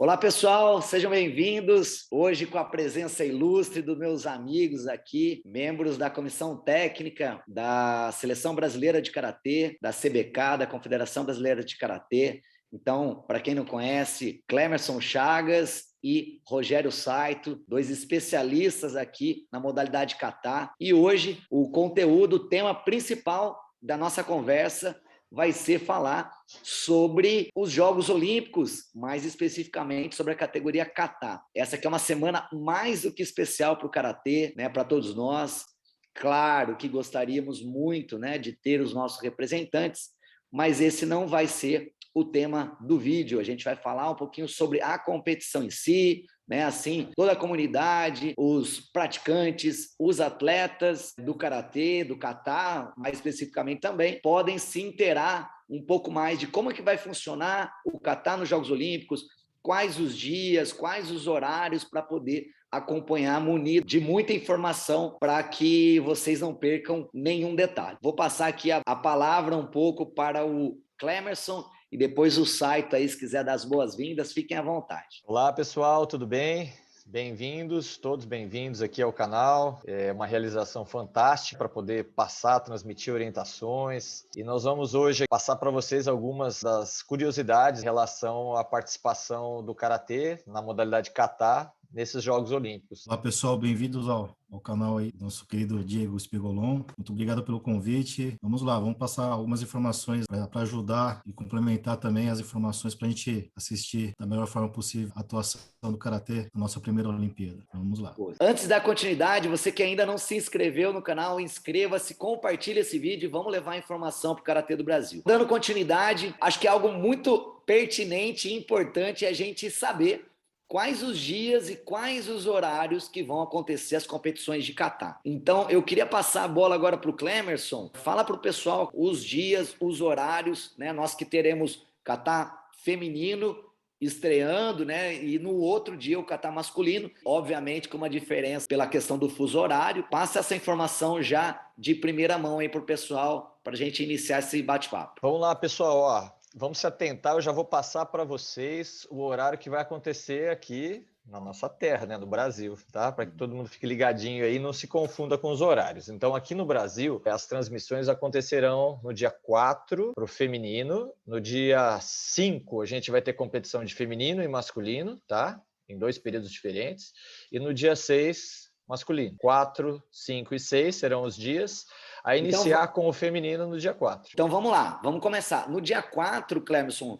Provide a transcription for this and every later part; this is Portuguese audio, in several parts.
Olá, pessoal, sejam bem-vindos. Hoje com a presença ilustre dos meus amigos aqui, membros da Comissão Técnica da Seleção Brasileira de Karatê, da CBK, da Confederação Brasileira de Karatê. Então, para quem não conhece, Clemerson Chagas e Rogério Saito, dois especialistas aqui na modalidade kata. E hoje o conteúdo, o tema principal da nossa conversa vai ser falar sobre os Jogos Olímpicos, mais especificamente sobre a categoria kata. Essa aqui é uma semana mais do que especial para o karatê, né, para todos nós. Claro que gostaríamos muito, né, de ter os nossos representantes, mas esse não vai ser o tema do vídeo. A gente vai falar um pouquinho sobre a competição em si, né? Assim, toda a comunidade, os praticantes, os atletas do karatê, do kata, mais especificamente também, podem se inteirar um pouco mais de como é que vai funcionar o kata nos Jogos Olímpicos, quais os dias, quais os horários para poder acompanhar, munido de muita informação para que vocês não percam nenhum detalhe. Vou passar aqui a palavra um pouco para o Clemerson e depois o Saito aí, se quiser dar as boas-vindas, fiquem à vontade. Olá, pessoal, tudo bem? Bem-vindos, todos bem-vindos aqui ao canal. É uma realização fantástica para poder passar, transmitir orientações. E nós vamos hoje passar para vocês algumas das curiosidades em relação à participação do karatê na modalidade kata nesses Jogos Olímpicos. Olá, pessoal, bem-vindos ao canal aí, nosso querido Diego Spigolon. Muito obrigado pelo convite. Vamos lá, vamos passar algumas informações para ajudar e complementar também as informações para a gente assistir da melhor forma possível a atuação do Karatê na nossa primeira Olimpíada. Vamos lá. Antes da continuidade, você que ainda não se inscreveu no canal, inscreva-se, compartilhe esse vídeo e vamos levar informação para o Karatê do Brasil. Dando continuidade, acho que é algo muito pertinente e importante a gente saber quais os dias e quais os horários que vão acontecer as competições de kata. Então, eu queria passar a bola agora para o Clemerson. Fala para o pessoal os dias, os horários, né? Nós que teremos kata feminino estreando, né? E no outro dia o kata masculino, obviamente com uma diferença pela questão do fuso horário. Passa essa informação já de primeira mão aí para o pessoal, para a gente iniciar esse bate-papo. Vamos lá, pessoal, ó. Vamos se atentar, eu já vou passar para vocês o horário que vai acontecer aqui na nossa terra, né, no Brasil, tá? Para que todo mundo fique ligadinho aí e não se confunda com os horários. Então, aqui no Brasil, as transmissões acontecerão no dia 4 para o feminino, no dia 5 a gente vai ter competição de feminino e masculino, tá? Em 2 períodos diferentes. E no dia 6, masculino. 4, 5 e 6 serão os dias a iniciar com o feminino no dia 4. Então vamos lá, vamos começar. No dia 4, Clemerson,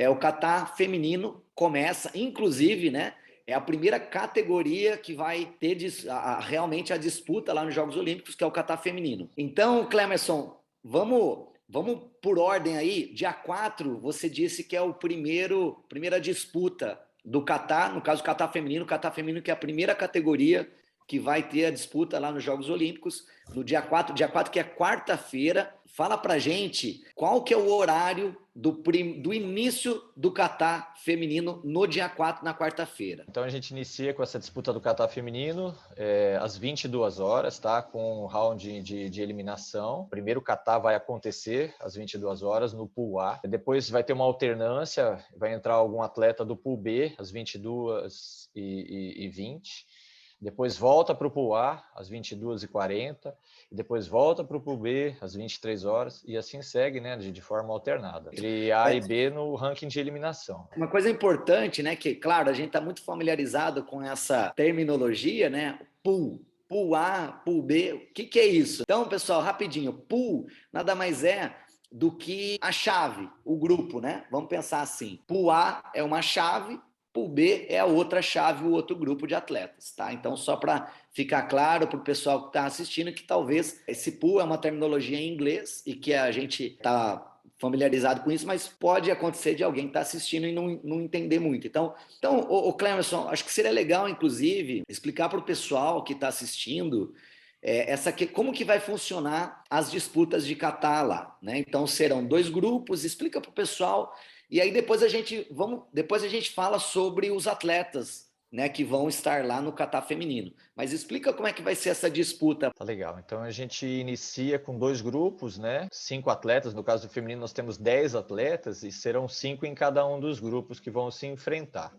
o kata feminino começa, inclusive, né? É a primeira categoria que vai ter realmente a disputa lá nos Jogos Olímpicos, que é o kata feminino. Então, Clemerson, vamos por ordem aí. Dia 4, você disse que é o primeira disputa do kata, no caso o kata feminino que é a primeira categoria que vai ter a disputa lá nos Jogos Olímpicos, no dia 4 que é quarta-feira. Fala pra gente qual que é o horário do início do kata feminino no dia 4, na quarta-feira. Então a gente inicia com essa disputa do kata feminino às 22 horas, tá? Com um round de eliminação. O primeiro kata vai acontecer às 22 horas no pool A. Depois vai ter uma alternância, vai entrar algum atleta do pool B às 22h20. Depois volta para o pool A às 22h40 e depois volta para o pool B às 23 horas e assim segue, né, de forma alternada. Entre A e B no ranking de eliminação. Uma coisa importante, né, que claro, a gente está muito familiarizado com essa terminologia, né, pool A, pool B, o que é isso? Então, pessoal, rapidinho, pool nada mais é do que a chave, o grupo, né? Vamos pensar assim, pool A é uma chave, pool B é a outra chave, o outro grupo de atletas, tá? Então, só para ficar claro para o pessoal que está assistindo que talvez esse pool é uma terminologia em inglês e que a gente está familiarizado com isso, mas pode acontecer de alguém que está assistindo e não entender muito. Então o Clemerson, acho que seria legal, inclusive, explicar para o pessoal que está assistindo como que vai funcionar as disputas de kata lá, né? Então, serão 2 grupos, explica para o pessoal. E aí depois a gente fala sobre os atletas, né, que vão estar lá no kata feminino. Mas explica como é que vai ser essa disputa. Tá legal. Então a gente inicia com 2 grupos, né? 5 atletas. No caso do feminino nós temos 10 atletas e serão 5 em cada um dos grupos que vão se enfrentar.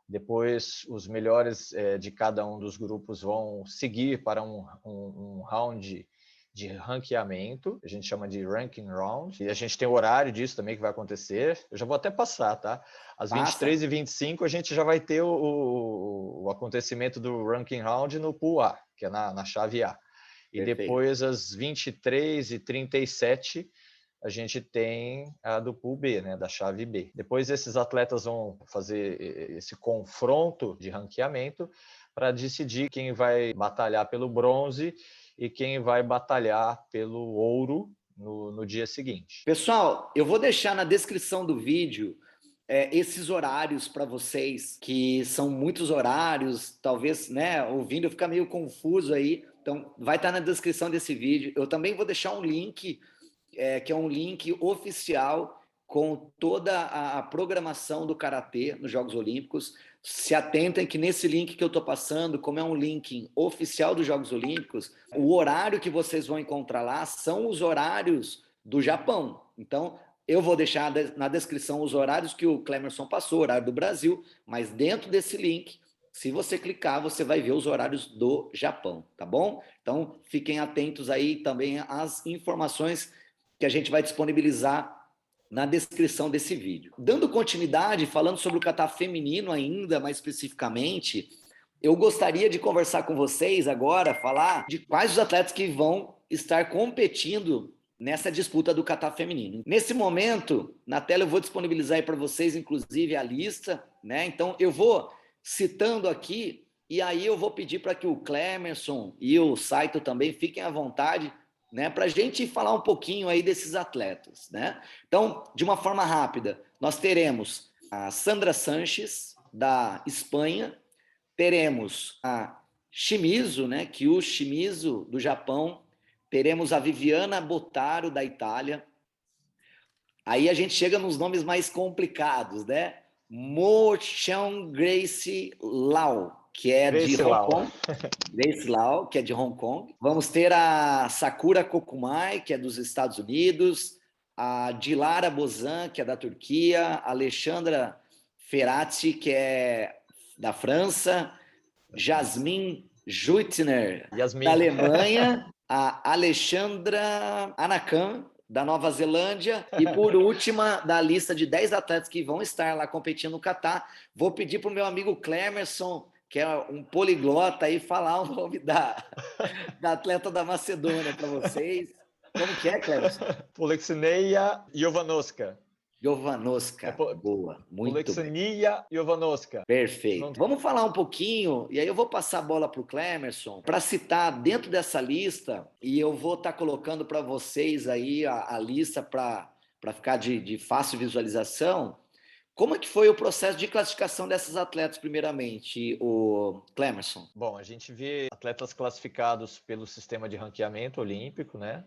Depois, os melhores de cada um dos grupos vão seguir para um round de ranqueamento, a gente chama de ranking round, e a gente tem o horário disso também que vai acontecer. Eu já vou até passar, tá? Às 23h25 a gente já vai ter o acontecimento do ranking round no pool A, que é na chave A. E Perfeito. Depois, às 23h37, a gente tem a do pool B, né, da chave B. Depois esses atletas vão fazer esse confronto de ranqueamento para decidir quem vai batalhar pelo bronze e quem vai batalhar pelo ouro no dia seguinte. Pessoal, eu vou deixar na descrição do vídeo esses horários para vocês, que são muitos horários, talvez, né, ouvindo fica meio confuso aí, então vai estar na descrição desse vídeo. Eu também vou deixar um link, que é um link oficial com toda a programação do Karatê nos Jogos Olímpicos. Se atentem que nesse link que eu estou passando, como é um link oficial dos Jogos Olímpicos, o horário que vocês vão encontrar lá são os horários do Japão. Então, eu vou deixar na descrição os horários que o Clemerson passou, horário do Brasil, mas dentro desse link, se você clicar, você vai ver os horários do Japão, tá bom? Então, fiquem atentos aí também às informações que a gente vai disponibilizar na descrição desse vídeo. Dando continuidade, falando sobre o kata feminino ainda, mais especificamente, eu gostaria de conversar com vocês agora, falar de quais os atletas que vão estar competindo nessa disputa do kata feminino. Nesse momento, na tela eu vou disponibilizar aí para vocês, inclusive, a lista, né? Então, eu vou citando aqui, e aí eu vou pedir para que o Clemerson e o Saito também fiquem à vontade, né, para a gente falar um pouquinho aí desses atletas, né? Então, de uma forma rápida, nós teremos a Sandra Sanches, da Espanha, teremos a Shimizu, né, Kyu Shimizu, do Japão, teremos a Viviana Bottaro, da Itália. Aí a gente chega nos nomes mais complicados, né? Mo Chan Grace Lau, que é de Hong Kong. Grace Lau, que é de Hong Kong. Vamos ter a Sakura Kokumai, que é dos Estados Unidos. A Dilara Bozan, que é da Turquia. A Alexandra Ferrati, que é da França. Jasmin Juitner, da Alemanha. A Alexandra Anakan, da Nova Zelândia, e por última, da lista de 10 atletas que vão estar lá competindo no Catar, vou pedir para o meu amigo Clemerson, que é um poliglota, aí, falar o nome da atleta da Macedônia para vocês. Como que é, Clemerson? Polexneia Jovanovska. Jovanovska, boa, muito Polexneia Jovanovska. Perfeito. Vamos falar um pouquinho, e aí eu vou passar a bola para o Clemerson, para citar dentro dessa lista, e eu vou estar colocando para vocês aí a lista para ficar de fácil visualização. Como é que foi o processo de classificação dessas atletas, primeiramente, o Clemerson? Bom, a gente vê atletas classificados pelo sistema de ranqueamento olímpico, né?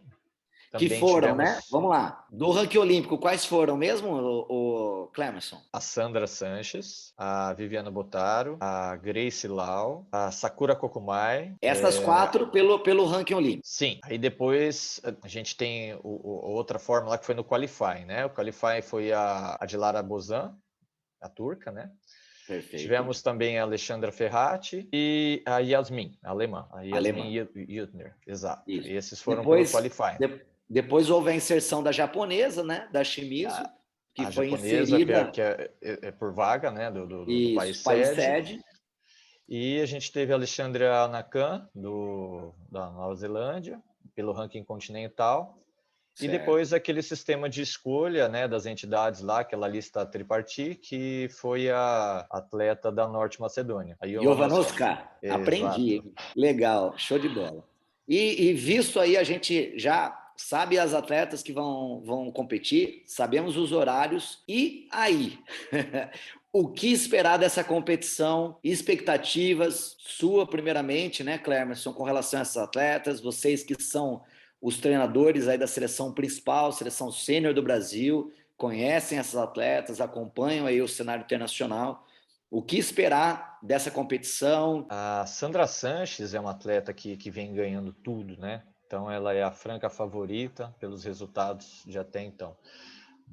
Também que foram, tivemos... né? Vamos lá. Do ranking olímpico, quais foram mesmo, o Clemerson? A Sandra Sanches, a Viviana Bottaro, a Grace Lau, a Sakura Kokumai. Essas 4 pelo ranking olímpico. Sim. Aí depois a gente tem outra forma lá que foi no Qualify, né? O Qualify foi a Dilara Bozan, a turca, né? Perfeito. Tivemos também a Alexandra Ferrati e a Yasmin, a alemã. A Yasmin Juitner, exato. Isso. E esses foram pelo Qualify. Depois houve a inserção da japonesa, né? Da Shimizu, que foi japonesa, inserida... que é por vaga, né? Do país sede. E a gente teve a Alexandra Anakan, da Nova Zelândia, pelo ranking continental. Certo. E depois aquele sistema de escolha, né, das entidades lá, aquela lista tripartite, que foi a atleta da Norte Macedônia. A Jovanovska. Aprendi. Legal, show de bola. E visto aí, a gente já sabe as atletas que vão competir, sabemos os horários, e aí? O que esperar dessa competição? Expectativas sua, primeiramente, né, Clemerson, com relação a essas atletas, vocês que são os treinadores aí da seleção principal, seleção sênior do Brasil, conhecem essas atletas, acompanham aí o cenário internacional. O que esperar dessa competição? A Sandra Sanches é uma atleta que vem ganhando tudo, né? Então ela é a franca favorita pelos resultados de até então.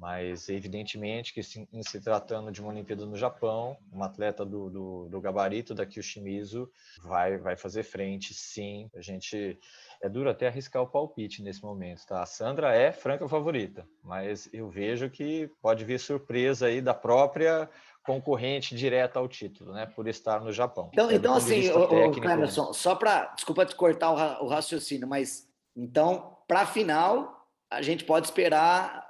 Mas, evidentemente, que em se tratando de uma Olimpíada no Japão, uma atleta do gabarito da Kyoshimizu vai fazer frente, sim. A gente... É duro até arriscar o palpite nesse momento, tá? A Sandra é franca favorita, mas eu vejo que pode vir surpresa aí da própria concorrente direta ao título, né? Por estar no Japão. Então, Até do então ponto de assim, vista o técnico... Clemerson, só para, desculpa te cortar o raciocínio, mas então, para a final, a gente pode esperar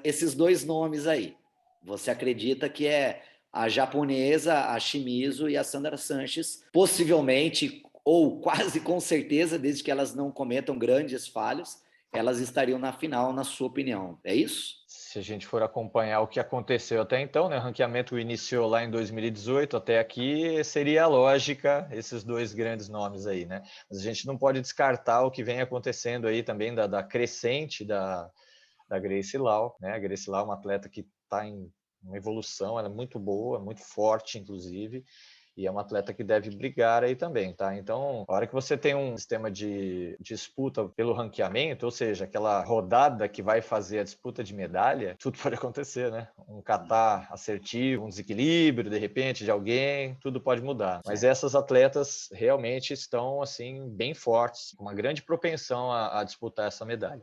esses dois nomes aí. Você acredita que é a japonesa, a Shimizu e a Sandra Sanches, possivelmente, ou quase com certeza, desde que elas não cometam grandes falhas, elas estariam na final, na sua opinião. É isso? Se a gente for acompanhar o que aconteceu até então, né, o ranqueamento iniciou lá em 2018, até aqui seria a lógica esses dois grandes nomes aí, né? Mas a gente não pode descartar o que vem acontecendo aí também da crescente da Gracie Lau, né? A Gracie Lau é uma atleta que está em uma evolução, ela é muito boa, muito forte, inclusive, e é uma atleta que deve brigar aí também, tá? Então, a hora que você tem um sistema de disputa pelo ranqueamento, ou seja, aquela rodada que vai fazer a disputa de medalha, tudo pode acontecer, né? Um catar assertivo, um desequilíbrio, de repente, de alguém, tudo pode mudar. Mas essas atletas realmente estão, assim, bem fortes, com uma grande propensão a disputar essa medalha.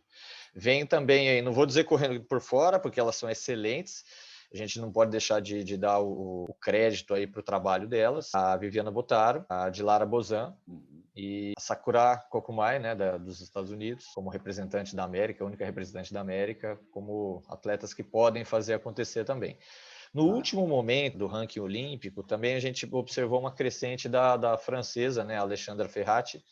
Vem também aí, não vou dizer correndo por fora, porque elas são excelentes, a gente não pode deixar de dar o crédito aí para o trabalho delas. A Viviana Botaro, a Dilara Bozan e a Sakura Kokumai, né, dos Estados Unidos, como representante da América, a única representante da América, como atletas que podem fazer acontecer também. No último momento do ranking olímpico, também a gente observou uma crescente da francesa, né, Alexandra Ferrati,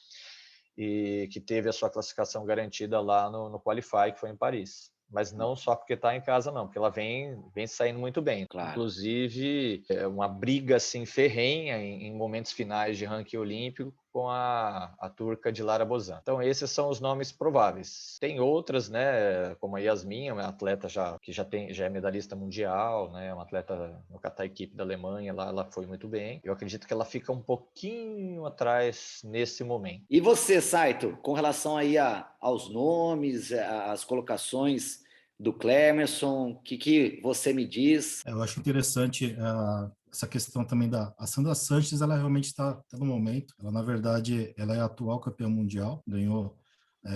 e que teve a sua classificação garantida lá no Qualify, que foi em Paris. Mas não só porque está em casa, não, porque ela vem saindo muito bem. Claro. Inclusive, é uma briga assim, ferrenha em momentos finais de ranking olímpico com a turca Dilara Bozan. Então, esses são os nomes prováveis. Tem outras, né, como a Yasmin, uma atleta que já é medalhista mundial, né, uma atleta no kata equipe da Alemanha, lá ela foi muito bem. Eu acredito que ela fica um pouquinho atrás nesse momento. E você, Saito, com relação aí aos nomes, às colocações do Clemerson, o que você me diz? Eu acho interessante essa questão também a Sandra Sanches, ela realmente está no momento. Ela, na verdade, ela é a atual campeã mundial, ganhou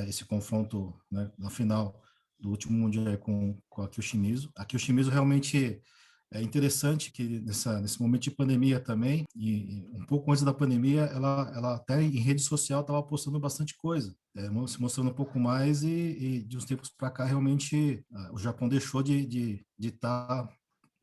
esse confronto, né, na final do último mundial com a Kyoshimizu. A Kyoshimizu realmente é interessante que nesse momento de pandemia também, e um pouco antes da pandemia, ela até em rede social estava postando bastante coisa, se mostrando um pouco mais, e de uns tempos para cá, realmente, o Japão deixou de estar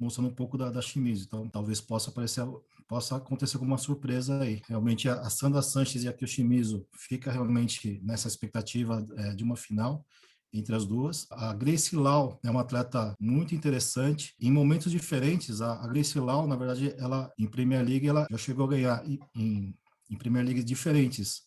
mostrando um pouco da Shimizu. Então, talvez possa acontecer alguma surpresa aí. Realmente, a Sandra Sanches e a Kyoshimizu fica realmente nessa expectativa de uma final entre as duas. A Gracie Lau é uma atleta muito interessante. Em momentos diferentes, a Gracie Lau, na verdade, ela em Premier League, ela já chegou a ganhar em Premier League diferentes,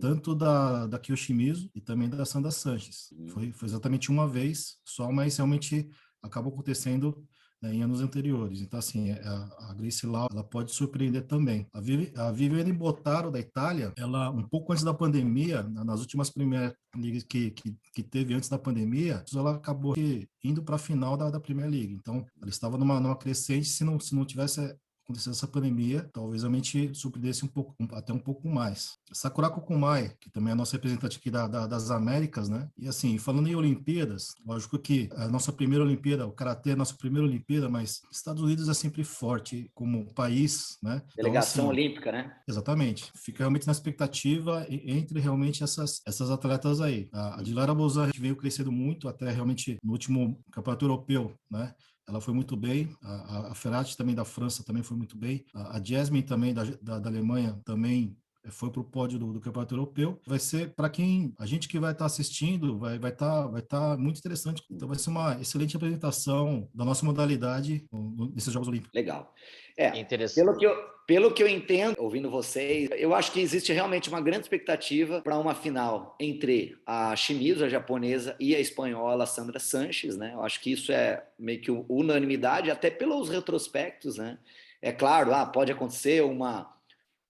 tanto da Kyoshimizu e também da Sandra Sanches. Foi exatamente uma vez só, mas realmente acabou acontecendo, né, em anos anteriores. Então, assim, a Gracie Lau, ela pode surpreender também. A Viviane Botaro, da Itália, ela, um pouco antes da pandemia, nas últimas Premier League que teve antes da pandemia, ela acabou indo para a final da Premier League. Então, ela estava numa crescente, se não tivesse aconteceu essa pandemia, talvez realmente surpreendesse até um pouco mais. Sakura Kokumai, que também é a nossa representante aqui das Américas, né? E assim, falando em Olimpíadas, lógico que a nossa primeira Olimpíada, o Karatê é a nossa primeira Olimpíada, mas Estados Unidos é sempre forte como país, né? Delegação Então, assim, olímpica, né? exatamente. Fica realmente na expectativa entre realmente essas atletas aí. A Dilara Bozan veio crescendo muito até realmente no último campeonato europeu, né? Ela foi muito bem. A Ferrati também da França também foi muito bem. A Jasmine também da Alemanha também foi para o pódio do campeonato europeu. Vai ser, para a gente que vai estar assistindo, vai tá muito interessante. Então vai ser uma excelente apresentação da nossa modalidade nesses Jogos Olímpicos. Legal. Interessante. Pelo que eu entendo, ouvindo vocês, eu acho que existe realmente uma grande expectativa para uma final entre a Shimizu, a japonesa, e a espanhola Sandra Sanches, né? Eu acho que isso é meio que unanimidade, até pelos retrospectos, né? É claro, pode acontecer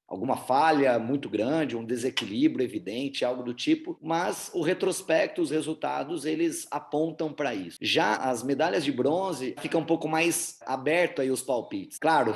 alguma falha muito grande, um desequilíbrio evidente, algo do tipo, mas o retrospecto, os resultados, eles apontam para isso. Já as medalhas de bronze, fica um pouco mais aberto aí os palpites. Claro,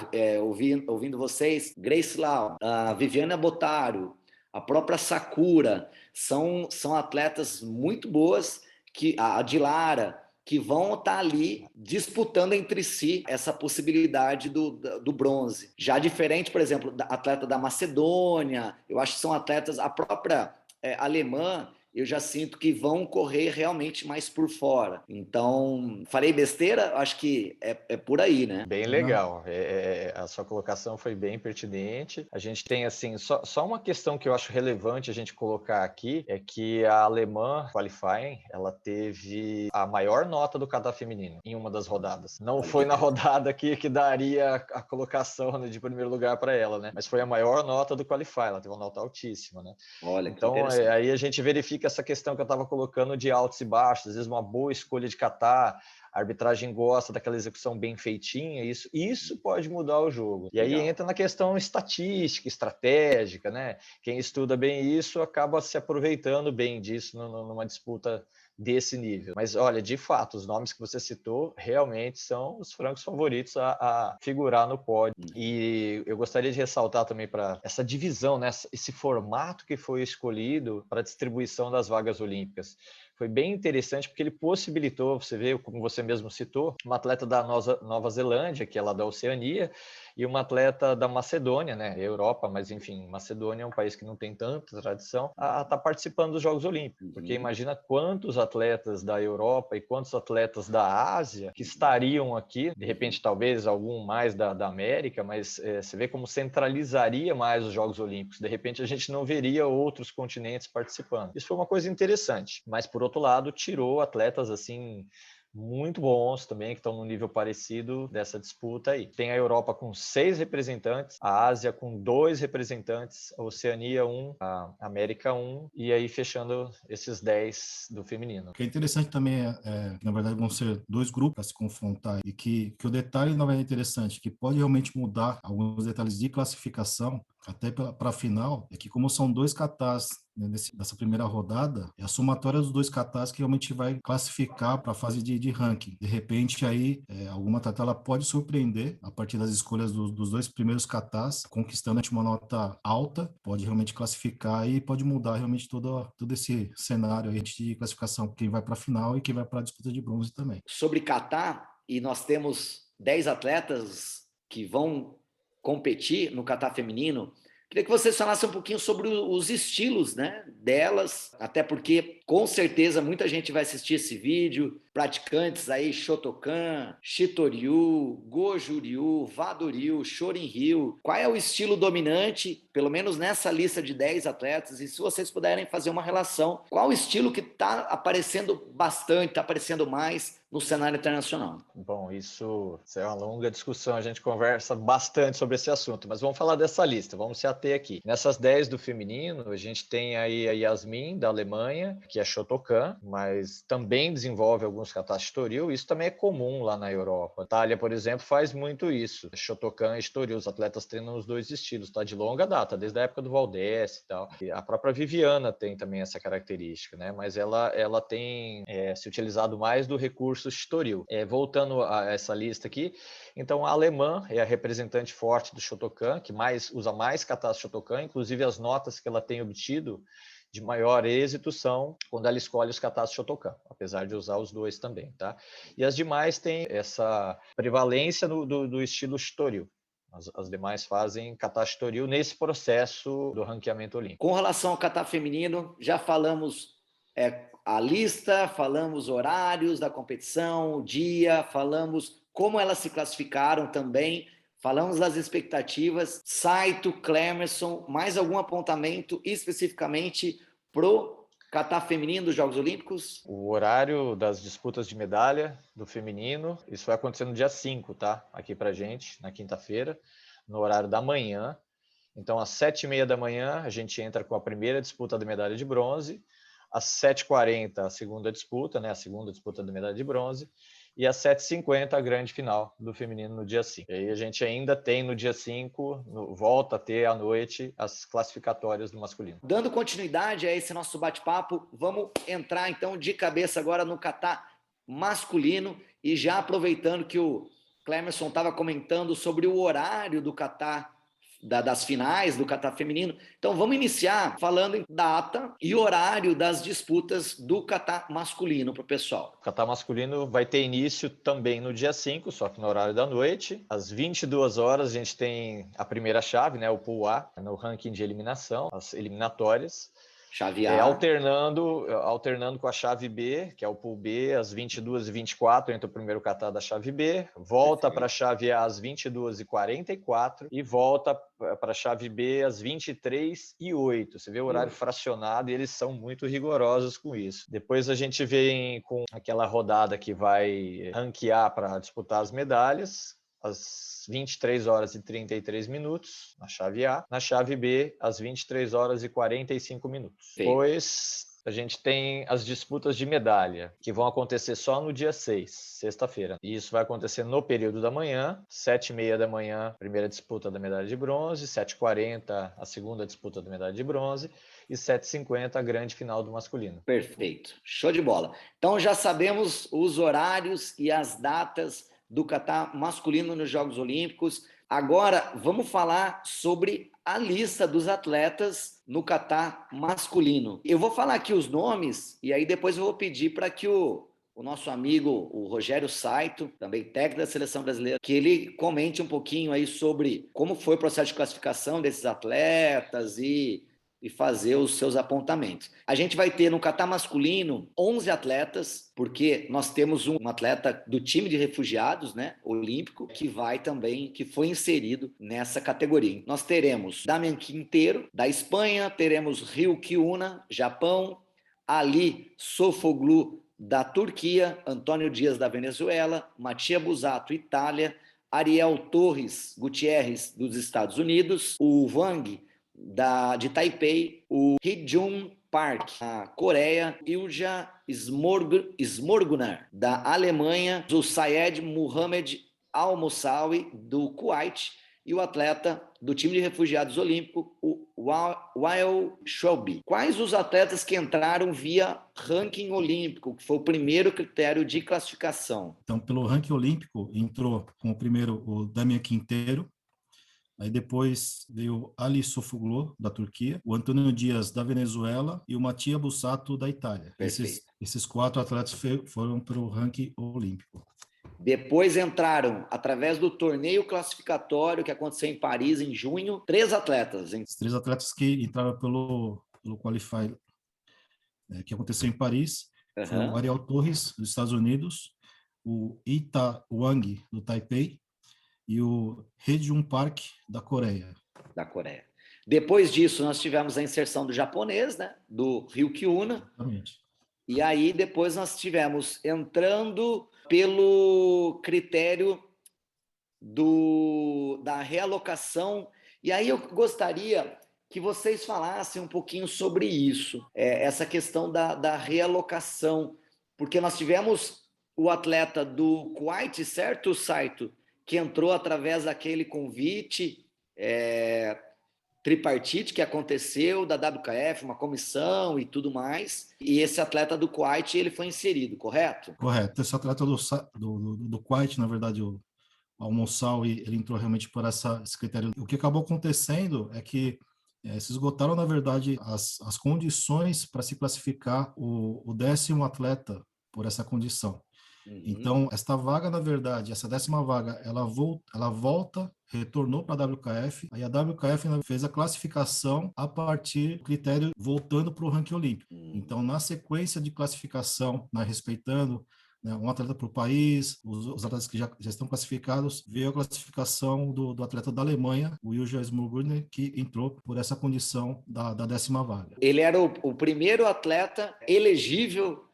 ouvindo vocês, Grace Lau, a Viviana Botaro, a própria Sakura, são atletas muito boas, que a Dilara, que vão estar ali disputando entre si essa possibilidade do bronze. Já diferente, por exemplo, da atleta da Macedônia, eu acho que são atletas, a própria alemã, eu já sinto que vão correr realmente mais por fora. Então, falei besteira? Acho que é por aí, né? Bem legal. A sua colocação foi bem pertinente. A gente tem, assim, só uma questão que eu acho relevante a gente colocar aqui, é que a alemã qualifying, ela teve a maior nota do kata feminino em uma das rodadas. Não foi na rodada que daria a colocação, né, de primeiro lugar para ela, né? Mas foi a maior nota do qualify, ela teve uma nota altíssima, né? Olha, que então, interessante. aí a gente verifica essa questão que eu estava colocando de altos e baixos, às vezes uma boa escolha de kata, a arbitragem gosta daquela execução bem feitinha, isso pode mudar o jogo. E aí Legal. entra na questão estatística, estratégica, né? Quem estuda bem isso acaba se aproveitando bem disso numa disputa desse nível. Mas olha, de fato, os nomes que você citou realmente são os francos favoritos a figurar no pódio. E eu gostaria de ressaltar também para essa divisão, né? Esse formato que foi escolhido para a distribuição das vagas olímpicas. Foi bem interessante porque ele possibilitou, você vê, como você mesmo citou, uma atleta da Nova Zelândia, que é lá da Oceania, e uma atleta da Macedônia, né, Europa, mas enfim, Macedônia é um país que não tem tanta tradição, a estar participando dos Jogos Olímpicos, porque imagina quantos atletas da Europa e quantos atletas da Ásia que estariam aqui, de repente talvez algum mais da América, mas você vê como centralizaria mais os Jogos Olímpicos, de repente a gente não veria outros continentes participando. Isso foi uma coisa interessante, mas por outro lado, tirou atletas assim muito bons também, que estão num nível parecido dessa disputa aí. Tem a Europa com 6 representantes, a Ásia com 2 representantes, a Oceania 1, a América 1, e aí fechando esses 10 do feminino. O que é interessante também que, na verdade, vão ser 2 grupos para se confrontar e que o detalhe, na verdade, é interessante, que pode realmente mudar alguns detalhes de classificação, até para a final, é que como são 2 katas, né, nessa primeira rodada, é a somatória dos 2 katas que realmente vai classificar para a fase de ranking. De repente, aí, alguma atleta ela pode surpreender a partir das escolhas dos 2 primeiros katas, conquistando uma nota alta, pode realmente classificar e pode mudar realmente todo esse cenário aí de classificação, quem vai para a final e quem vai para a disputa de bronze também. Sobre kata, e nós temos 10 atletas que vão competir no kata feminino. Queria que vocês falassem um pouquinho sobre os estilos, né, delas, até porque com certeza muita gente vai assistir esse vídeo, praticantes aí Shotokan, Shitoryu, Goju-ryu, Vado-ryu, Shorin-ryu. Qual é o estilo dominante, pelo menos nessa lista de 10 atletas? E se vocês puderem fazer uma relação, qual o estilo que está aparecendo bastante, está aparecendo mais no cenário internacional? Bom, isso é uma longa discussão, a gente conversa bastante sobre esse assunto, mas vamos falar dessa lista, vamos se ater aqui. Nessas 10 do feminino, a gente tem aí a Yasmin, da Alemanha, que é Shotokan, mas também desenvolve alguns katas Shitoryu, isso também é comum lá na Europa. A Itália, por exemplo, faz muito isso, Shotokan e Shitoryu, os atletas treinam os 2 estilos, tá? De longa data, desde a época do Valdez e tal. E a própria Viviana tem também essa característica, né? Mas ela tem se utilizado mais do recurso Shitoryu. Voltando a essa lista aqui, então a alemã é a representante forte do Shotokan, que usa mais katas Shotokan, inclusive as notas que ela tem obtido de maior êxito são quando ela escolhe os katas Shotokan, apesar de usar os 2 também, tá? E as demais têm essa prevalência do estilo Shitoryu. As demais fazem kata Shitoryu nesse processo do ranqueamento olímpico. Com relação ao kata feminino, já falamos a lista, falamos horários da competição, o dia, falamos como elas se classificaram também, falamos das expectativas. Saito, Clemerson, mais algum apontamento especificamente pro kata feminino dos Jogos Olímpicos? O horário das disputas de medalha do feminino, isso vai acontecer no dia 5, tá? Aqui pra gente, na quinta-feira, no horário da manhã. Então, às 7h30 da manhã, a gente entra com a primeira disputa da medalha de bronze. Às 7h40, a segunda disputa, né? A segunda disputa da medalha de bronze. e às 7h50 a grande final do feminino no dia 5. E aí a gente ainda tem no dia 5, volta a ter à noite as classificatórias do masculino. Dando continuidade a esse nosso bate-papo, vamos entrar então de cabeça agora no kata masculino e já aproveitando que o Clemerson estava comentando sobre o horário do kata das finais do kata feminino. Então vamos iniciar falando em data e horário das disputas do kata masculino para o pessoal. O kata masculino vai ter início também no dia 5, só que no horário da noite. Às 22 horas a gente tem a primeira chave, né, o Pool A, no ranking de eliminação, as eliminatórias. Chave A. Alternando com a chave B, que é o Pool B, às 22h24 entra o primeiro kata da chave B, volta para a chave A às 22h44 e volta para a chave B às 23h08. Você vê o horário fracionado e eles são muito rigorosos com isso. Depois a gente vem com aquela rodada que vai ranquear para disputar as medalhas, às 23 horas e 33 minutos, na chave A. Na chave B, às 23 horas e 45 minutos. Sim. Depois, a gente tem as disputas de medalha, que vão acontecer só no dia 6, sexta-feira. E isso vai acontecer no período da manhã, 7h30 da manhã, primeira disputa da medalha de bronze, 7h40, a segunda disputa da medalha de bronze, e 7h50, a grande final do masculino. Perfeito, show de bola. Então já sabemos os horários e as datas do kata masculino nos Jogos Olímpicos. Agora, vamos falar sobre a lista dos atletas no kata masculino. Eu vou falar aqui os nomes e aí depois eu vou pedir para que o nosso amigo, o Rogério Saito, também técnico da Seleção Brasileira, que ele comente um pouquinho aí sobre como foi o processo de classificação desses atletas e fazer os seus apontamentos. A gente vai ter no kata masculino 11 atletas, porque nós temos um atleta do time de refugiados, né, olímpico, que foi inserido nessa categoria. Nós teremos Damian Quinteiro, da Espanha, teremos Ryuki Una, Japão, Ali Sofoglu, da Turquia, Antônio Dias, da Venezuela, Mattia Busato, Itália, Ariel Torres Gutierrez, dos Estados Unidos, o Wang, de Taipei, o Hee-jun Park, da Coreia, Ilja Smorguner, da Alemanha, o Sayed Mohamed Al-Moussaoui, do Kuwait, e o atleta do time de refugiados olímpico, o Wael Shobi. Quais os atletas que entraram via ranking olímpico, que foi o primeiro critério de classificação? Então, pelo ranking olímpico, entrou com o primeiro o Damian Quinteiro. Aí depois veio Ali Sofoglu, da Turquia, o Antônio Dias, da Venezuela, e o Mattia Busato, da Itália. Esses 4 atletas foram para o ranking olímpico. Depois entraram, através do torneio classificatório que aconteceu em Paris em junho, 3 atletas. Os 3 atletas que entraram pelo Qualify, que aconteceu em Paris, foi o Ariel Torres, dos Estados Unidos, o Ita Wang, do Taipei, e o Hee-jun Park, da Coreia. Depois disso, nós tivemos a inserção do japonês, né? Do Ryuki Una. Exatamente. E aí, depois nós tivemos entrando pelo critério da realocação. E aí eu gostaria que vocês falassem um pouquinho sobre isso, essa questão da realocação, porque nós tivemos o atleta do Kuwait, certo, Saito? Que entrou através daquele convite tripartite que aconteceu da WKF, uma comissão e tudo mais, e esse atleta do Kuwait, ele foi inserido, correto? Correto. Esse atleta do Kuwait, na verdade, o Al-Moussaoui, ele entrou realmente por esse critério. O que acabou acontecendo é que se esgotaram, na verdade, as condições para se classificar o 10º atleta por essa condição. Então, esta vaga, na verdade, essa 10ª vaga, ela retornou para a WKF, aí a WKF fez a classificação a partir do critério voltando para o ranking olímpico. Então, na sequência de classificação, respeitando, né, um atleta para o país, os atletas que já estão classificados, veio a classificação do atleta da Alemanha, o Ilja Smorguner, que entrou por essa condição da 10ª vaga. Ele era o primeiro atleta elegível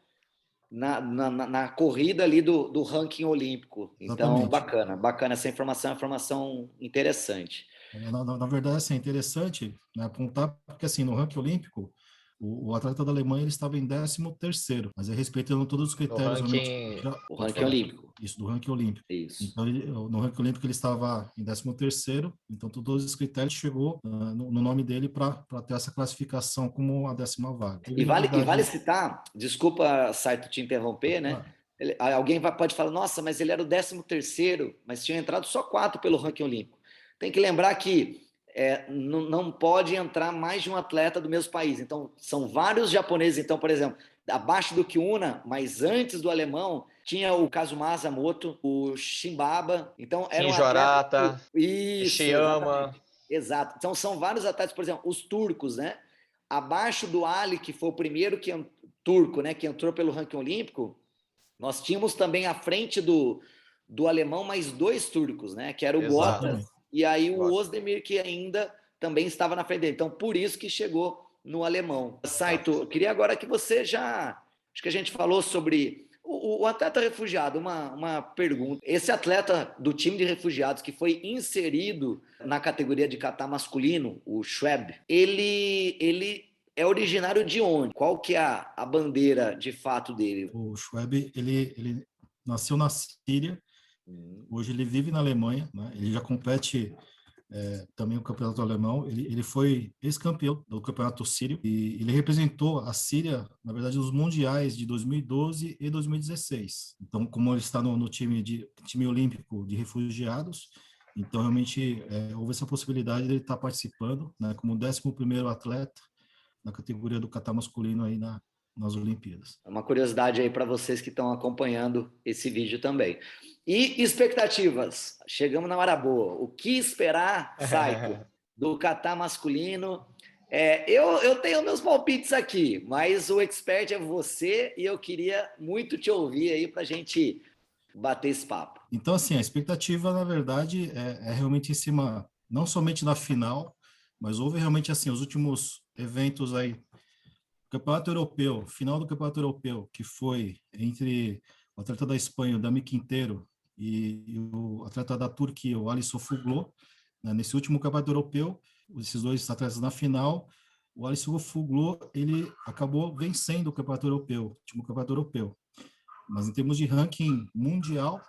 na corrida ali do ranking olímpico. Então, exatamente. Bacana essa informação, é uma informação interessante. Na verdade, assim, é interessante, né, apontar, porque assim, no ranking olímpico, o atleta da Alemanha ele estava em 13º, mas é respeitando todos os critérios. O ranking olímpico. Isso, do ranking olímpico. Isso. Então, no ranking olímpico ele estava em 13º, então todos os critérios chegou no nome dele para ter essa classificação como a 10ª vaga. E vale citar, desculpa, Saito, te interromper, né? Alguém pode falar, nossa, mas ele era o 13º, mas tinha entrado só 4 pelo ranking olímpico. Tem que lembrar que não pode entrar mais de um atleta do mesmo país. Então, são vários japoneses. Então, por exemplo, abaixo do Kyuna, mas antes do alemão, tinha o Kazumasa Moto, o Shimbaba. Então, era um atleta. Isso, Shiyama. Exato. Então, são vários atletas, por exemplo, os turcos, né? Abaixo do Ali, que foi o primeiro turco, né, que entrou pelo ranking olímpico, nós tínhamos também à frente do alemão mais 2 turcos, né? Que era o Bottas e aí o Özdemir, que ainda também estava na frente dele. Então, por isso que chegou no alemão. Saito, eu queria agora que você acho que a gente falou sobre o atleta refugiado, uma pergunta. Esse atleta do time de refugiados que foi inserido na categoria de kata masculino, o Schweb, ele é originário de onde? Qual que é a bandeira de fato dele? O Schweb, ele nasceu na Síria, hoje ele vive na Alemanha, né? Ele já compete também o campeonato alemão. Ele foi ex-campeão do campeonato sírio e ele representou a Síria, na verdade, nos mundiais de 2012 e 2016. Então, como ele está no time olímpico de refugiados, então realmente houve essa possibilidade de ele estar participando, né, como 11º atleta na categoria do kata masculino aí nas Olimpíadas. Uma curiosidade aí para vocês que estão acompanhando esse vídeo também. E expectativas? Chegamos na hora boa. O que esperar, Saito, do kata masculino? Eu tenho meus palpites aqui, mas o expert é você e eu queria muito te ouvir aí para a gente bater esse papo. Então, assim, a expectativa, na verdade, é realmente em cima, não somente na final, mas houve realmente, assim, os últimos eventos aí, Campeonato Europeu, final do Campeonato Europeu, que foi entre o atleta da Espanha, o Dami Quintero, e o atleta da Turquia, o Alisson Fuglo, né? Nesse último Campeonato Europeu, esses 2 atletas na final, o Alisson Fuglo, ele acabou vencendo o Campeonato Europeu, o último Campeonato Europeu. Mas em termos de ranking mundial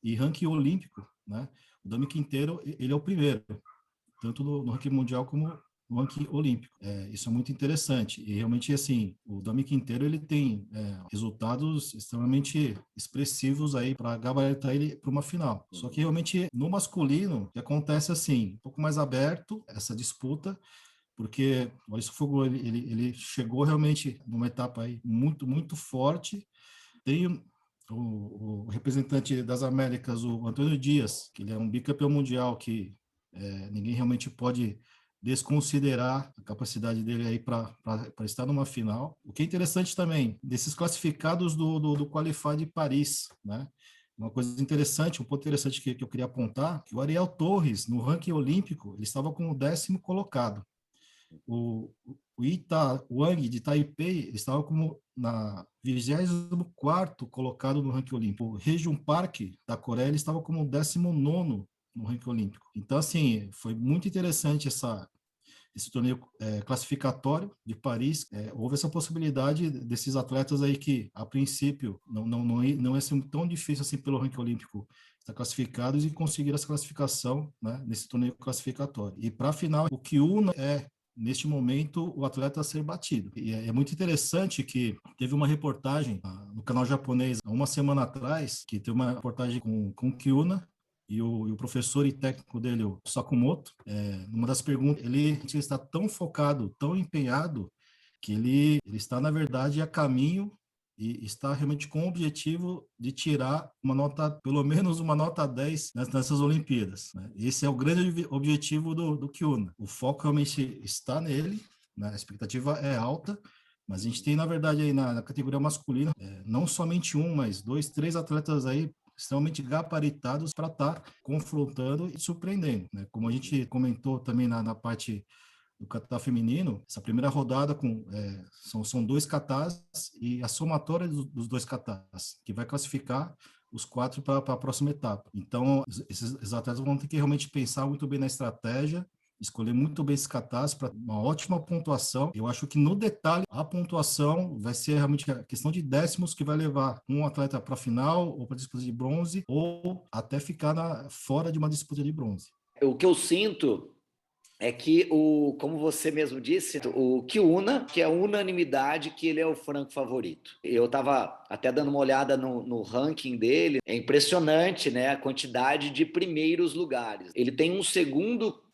e ranking olímpico, né? O Dami Quintero, ele é o primeiro, tanto no ranking mundial como no ranking olímpico. Isso é muito interessante. E realmente, assim, o Dami Quintero, ele tem resultados extremamente expressivos aí para gabaritar ele para uma final. Só que realmente no masculino, o que acontece assim, um pouco mais aberto essa disputa, porque o Alisson Fogo, ele chegou realmente numa etapa aí muito, muito forte. Tem o representante das Américas, o Antônio Dias, que ele é um bicampeão mundial, que ninguém realmente pode desconsiderar a capacidade dele aí para estar numa final. O que é interessante também, desses classificados do Qualify de Paris, né? Uma coisa interessante, um ponto interessante que eu queria apontar, que o Ariel Torres, no ranking olímpico, ele estava como 10º colocado. O Ita Wang, de Taipei, estava como na 24º colocado no ranking olímpico. O Hejun Park, da Coreia, ele estava como 19º no ranking olímpico. Então, assim, foi muito interessante esse torneio classificatório de Paris. Houve essa possibilidade desses atletas aí que, a princípio, não é assim, tão difícil assim pelo ranking olímpico estar classificados e conseguir essa classificação, né, nesse torneio classificatório. E para a final, o Kyuna neste momento, o atleta a ser batido. E é muito interessante que teve uma reportagem no canal japonês, há uma semana atrás, que teve uma reportagem com o Kyuna, e o professor e técnico dele, o Sakumoto, numa das perguntas, ele está tão focado, tão empenhado, que ele está, na verdade, a caminho e está realmente com o objetivo de tirar uma nota, pelo menos uma nota 10 nessas Olimpíadas, né? Esse é o grande objetivo do Kyuna. O foco realmente está nele, né? A expectativa é alta, mas a gente tem, na verdade, aí na categoria masculina, não somente mas 2, 3 atletas aí extremamente gabaritados para estar confrontando e surpreendendo, né? Como a gente comentou também na parte do kata feminino, essa primeira rodada são 2 katas e a somatória dos 2 katas, que vai classificar os 4 para a próxima etapa. Então, esses atletas vão ter que realmente pensar muito bem na estratégia escolher muito bem esse catarse para uma ótima pontuação. Eu acho que no detalhe, a pontuação vai ser realmente a questão de décimos que vai levar um atleta para a final ou para a disputa de bronze ou até ficar fora de uma disputa de bronze. O que eu sinto é que, como você mesmo disse, o Kiuna, que é a unanimidade que ele é o franco favorito. Eu estava até dando uma olhada no ranking dele, é impressionante, né, a quantidade de primeiros lugares. Ele tem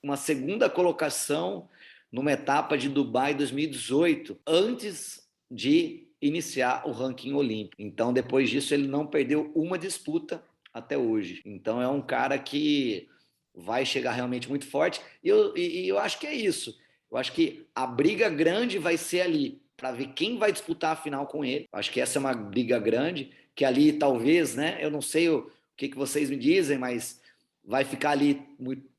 uma segunda colocação numa etapa de Dubai 2018, antes de iniciar o ranking olímpico. Então, depois disso, ele não perdeu uma disputa até hoje. Então, é um cara que vai chegar realmente muito forte, e eu acho que é isso. Eu acho que a briga grande vai ser ali, para ver quem vai disputar a final com ele. Eu acho que essa é uma briga grande, que ali talvez, né, eu não sei o que vocês me dizem, mas vai ficar ali muito,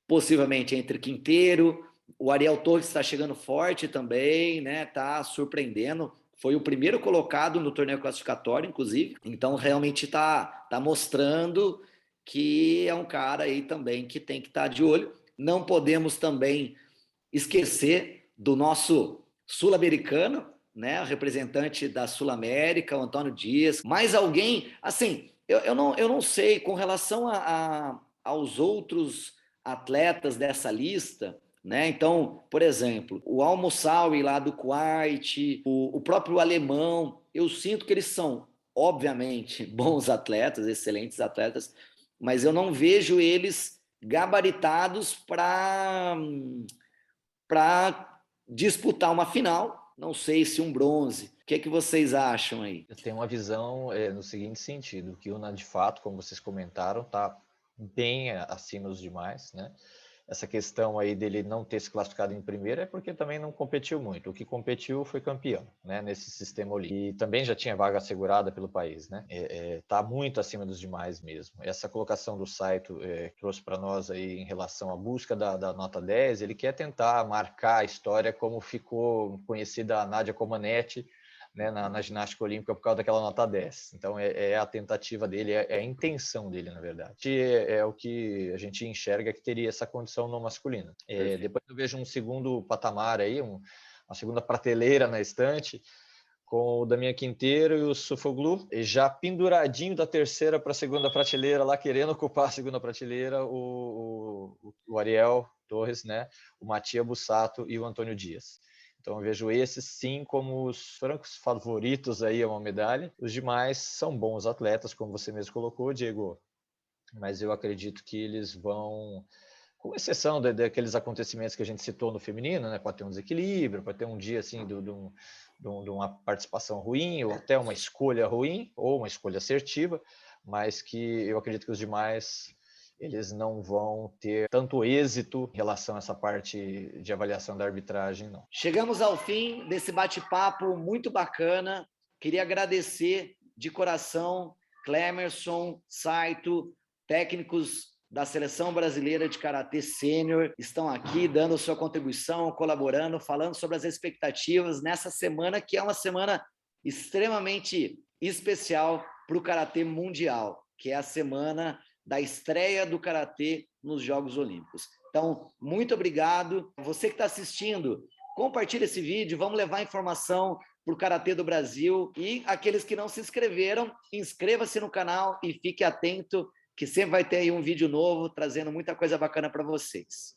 possivelmente entre Quinteiro, o Ariel Torres está chegando forte também, né, tá surpreendendo, foi o primeiro colocado no torneio classificatório, inclusive, então realmente tá mostrando que é um cara aí também que tem que estar de olho. Não podemos também esquecer do nosso sul-americano, né, o representante da Sul-América, o Antônio Dias. Mais alguém, assim, eu não sei, com relação aos outros atletas dessa lista, né? Então, por exemplo, o Al-Moussaoui lá do Kuwait, o próprio alemão, eu sinto que eles são, obviamente, bons atletas, excelentes atletas, mas eu não vejo eles gabaritados para disputar uma final, não sei se um bronze. O que é que vocês acham aí? Eu tenho uma visão no seguinte sentido, que o de fato, como vocês comentaram, está bem acima dos demais, né? Essa questão aí dele não ter se classificado em primeiro é porque também não competiu muito. O que competiu foi campeão, né, nesse sistema olímpico. E também já tinha vaga assegurada pelo país, né? Tá muito acima dos demais mesmo. Essa colocação do Saito trouxe para nós aí em relação à busca da nota 10, ele quer tentar marcar a história como ficou conhecida a Nadia Comaneci, né, na ginástica olímpica por causa daquela nota 10. Então, é a tentativa dele, é a intenção dele, na verdade. É o que a gente enxerga que teria essa condição no masculino. Depois eu vejo um segundo patamar aí, uma segunda prateleira na estante, com o Damian Quinteiro e o Sofoglou, já penduradinho da terceira para a segunda prateleira, lá querendo ocupar a segunda prateleira, o Ariel Torres, né, o Mattia Bussato e o Antônio Dias. Então eu vejo esses sim como os francos favoritos aí a uma medalha. Os demais são bons atletas, como você mesmo colocou, Diego, mas eu acredito que eles vão, com exceção daqueles acontecimentos que a gente citou no feminino, né, pode ter um desequilíbrio, pode ter um dia assim de uma participação ruim, ou até uma escolha ruim, ou uma escolha assertiva, mas que eu acredito que os demais eles não vão ter tanto êxito em relação a essa parte de avaliação da arbitragem, não. Chegamos ao fim desse bate-papo muito bacana. Queria agradecer de coração Clemerson, Saito, técnicos da Seleção Brasileira de Karatê Sênior, estão aqui dando sua contribuição, colaborando, falando sobre as expectativas nessa semana, que é uma semana extremamente especial para o Karatê Mundial, que é a semana da estreia do Karatê nos Jogos Olímpicos. Então, muito obrigado. Você que está assistindo, compartilhe esse vídeo, vamos levar informação para o Karatê do Brasil. E aqueles que não se inscreveram, inscreva-se no canal e fique atento, que sempre vai ter aí um vídeo novo, trazendo muita coisa bacana para vocês.